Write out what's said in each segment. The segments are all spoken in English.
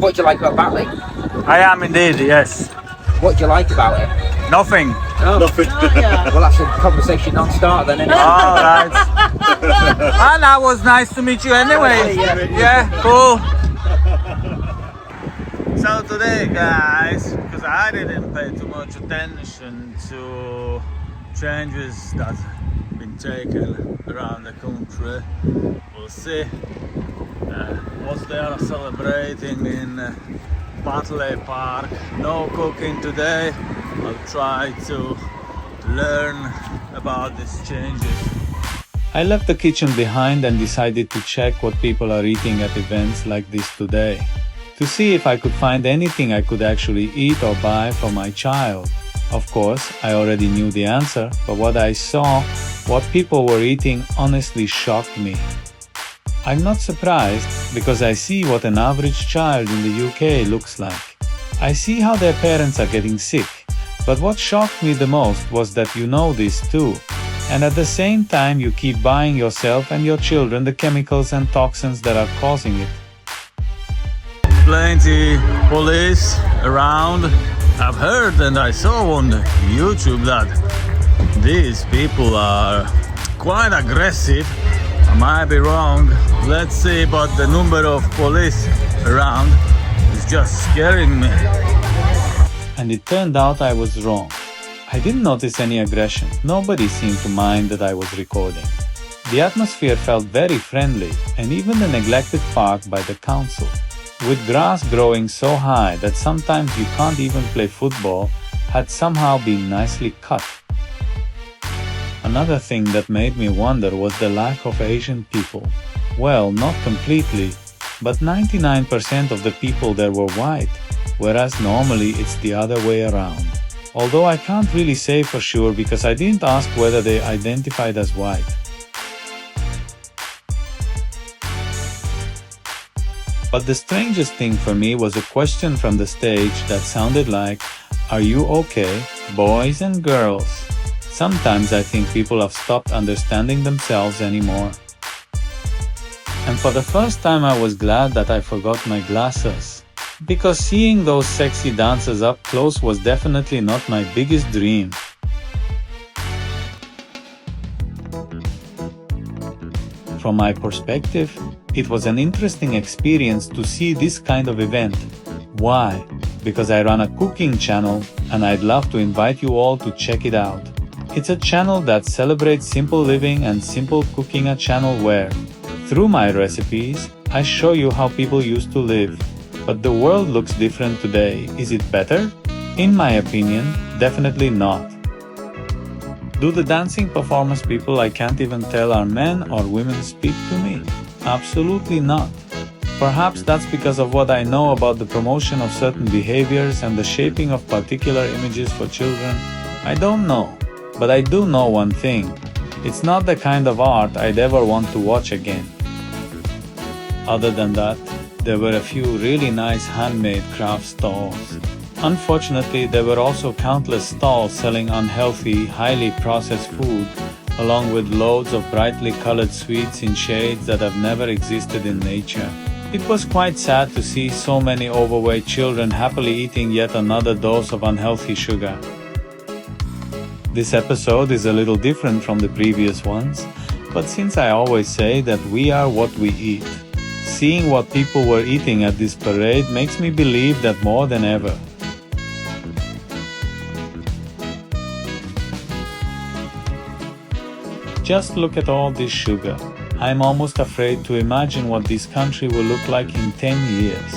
What do you like about Batley? I am indeed, yes. What do you like about it? Nothing. Oh. Nothing. Well, that's a conversation non-starter then, isn't it? All right. And that was nice to meet you anyway. Yeah, cool. So today, guys, because I didn't pay too much attention to changes that have been taken around the country, we'll see what they are celebrating in Batley Park. No cooking today. I'll try to learn about these changes. I left the kitchen behind and decided to check what people are eating at events like this today, to see if I could find anything I could actually eat or buy for my child. Of course, I already knew the answer, but what I saw, what people were eating, honestly shocked me. I'm not surprised, because I see what an average child in the UK looks like. I see how their parents are getting sick, but what shocked me the most was that you know this too, and at the same time you keep buying yourself and your children the chemicals and toxins that are causing it. Plenty police around. I've heard and I saw on YouTube that these people are quite aggressive. I might be wrong, let's see, but the number of police around is just scaring me. And it turned out I was wrong. I didn't notice any aggression. Nobody seemed to mind that I was recording. The atmosphere felt very friendly, and even the neglected park by the council, with grass growing so high that sometimes you can't even play football, had somehow been nicely cut. Another thing that made me wonder was the lack of Asian people. Well, not completely, but 99% of the people there were white, whereas normally it's the other way around. Although I can't really say for sure because I didn't ask whether they identified as white. But the strangest thing for me was a question from the stage that sounded like, "Are you okay, boys and girls?" Sometimes I think people have stopped understanding themselves anymore. And for the first time I was glad that I forgot my glasses, because seeing those sexy dancers up close was definitely not my biggest dream. From my perspective, it was an interesting experience to see this kind of event. Why? Because I run a cooking channel and I'd love to invite you all to check it out. It's a channel that celebrates simple living and simple cooking, a channel where, through my recipes, I show you how people used to live. But the world looks different today. Is it better? In my opinion, definitely not. Do the dancing performance people I can't even tell are men or women speak to me? Absolutely not. Perhaps that's because of what I know about the promotion of certain behaviors and the shaping of particular images for children. I don't know. But I do know one thing. It's not the kind of art I'd ever want to watch again. Other than that, there were a few really nice handmade craft stalls. Unfortunately, there were also countless stalls selling unhealthy, highly processed food, along with loads of brightly colored sweets in shades that have never existed in nature. It was quite sad to see so many overweight children happily eating yet another dose of unhealthy sugar. This episode is a little different from the previous ones, but since I always say that we are what we eat, seeing what people were eating at this parade makes me believe that more than ever. Just look at all this sugar. I'm almost afraid to imagine what this country will look like in 10 years.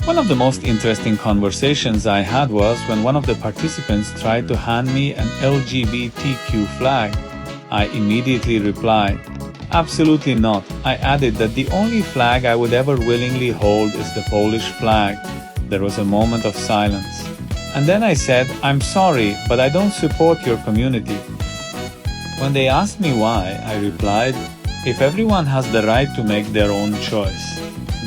One of the most interesting conversations I had was when one of the participants tried to hand me an LGBTQ flag. I immediately replied, "Absolutely not." I added that the only flag I would ever willingly hold is the Polish flag. There was a moment of silence. And then I said, "I'm sorry, but I don't support your community." When they asked me why, I replied, "If everyone has the right to make their own choice,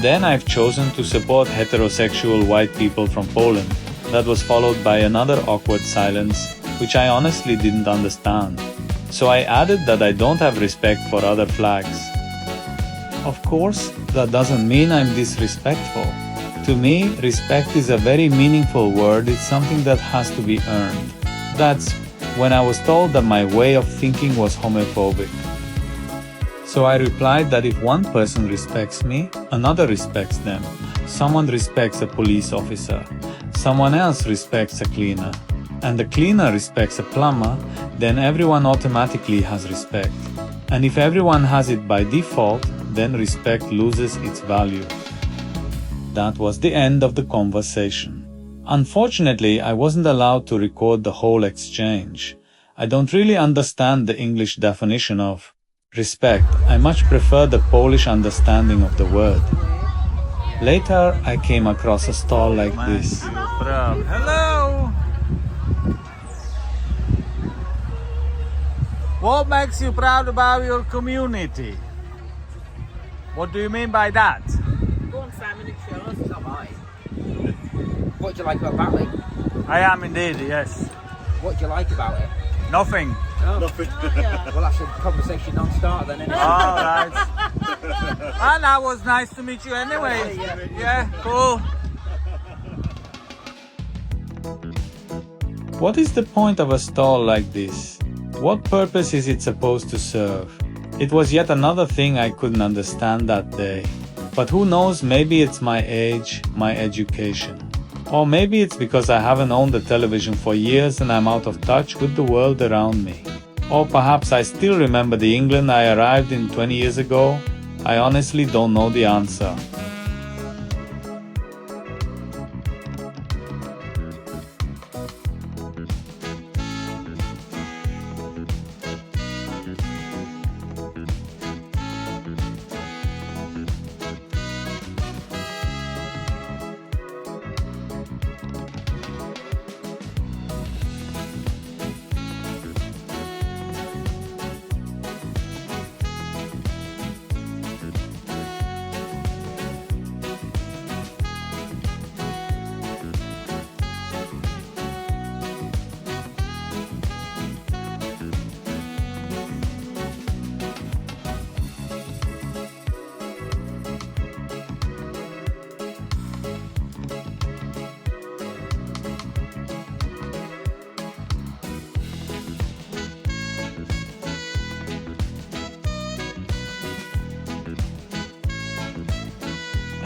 then I've chosen to support heterosexual white people from Poland." That was followed by another awkward silence, which I honestly didn't understand. So I added that I don't have respect for other flags. Of course, that doesn't mean I'm disrespectful. To me, respect is a very meaningful word. It's something that has to be earned. That's when I was told that my way of thinking was homophobic. So I replied that if one person respects me, another respects them. Someone respects a police officer. Someone else respects a cleaner. And the cleaner respects a plumber, then everyone automatically has respect. And if everyone has it by default, then respect loses its value. That was the end of the conversation. Unfortunately, I wasn't allowed to record the whole exchange. I don't really understand the English definition of respect. I much prefer the Polish understanding of the word. Later, I came across a stall like this. Hello! What makes you proud about your community? What do you mean by that? Go on, Simon, it shows. It's not mine. What do you like about Batley? I am indeed, yes. What do you like about it? Nothing. Oh. Oh, yeah. Well, that's a conversation non-starter then, isn't it? All right. Well, that was nice to meet you anyway. Yeah, cool. What is the point of a stall like this? What purpose is it supposed to serve? It was yet another thing I couldn't understand that day. But who knows, maybe it's my age, my education. Or maybe it's because I haven't owned a television for years and I'm out of touch with the world around me. Or perhaps I still remember the England I arrived in 20 years ago. I honestly don't know the answer.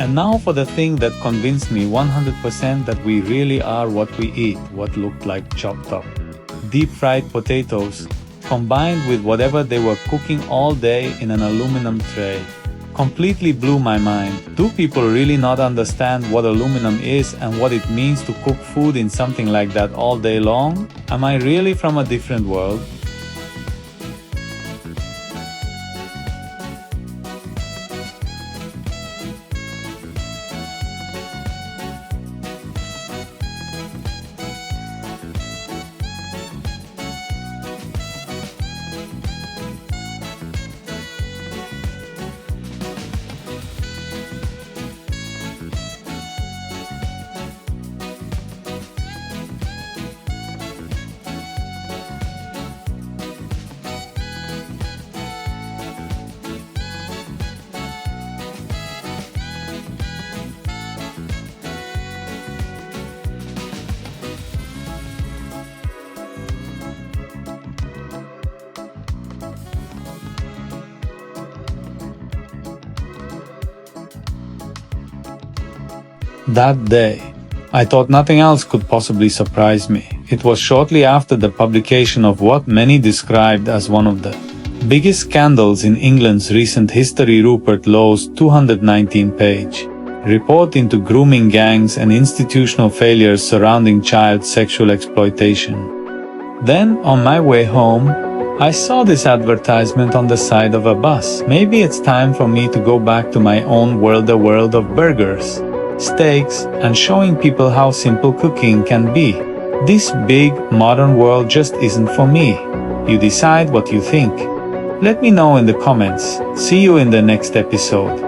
And now for the thing that convinced me 100% that we really are what we eat, what looked like chopped up deep-fried potatoes, combined with whatever they were cooking all day in an aluminum tray. Completely blew my mind. Do people really not understand what aluminum is and what it means to cook food in something like that all day long? Am I really from a different world? That day, I thought nothing else could possibly surprise me. It was shortly after the publication of what many described as one of the biggest scandals in England's recent history, Rupert Low's 219-page report into grooming gangs and institutional failures surrounding child sexual exploitation. Then, on my way home, I saw this advertisement on the side of a bus. Maybe it's time for me to go back to my own world, the world of burgers, steaks, and showing people how simple cooking can be. This big, modern world just isn't for me. You decide what you think. Let me know in the comments. See you in the next episode.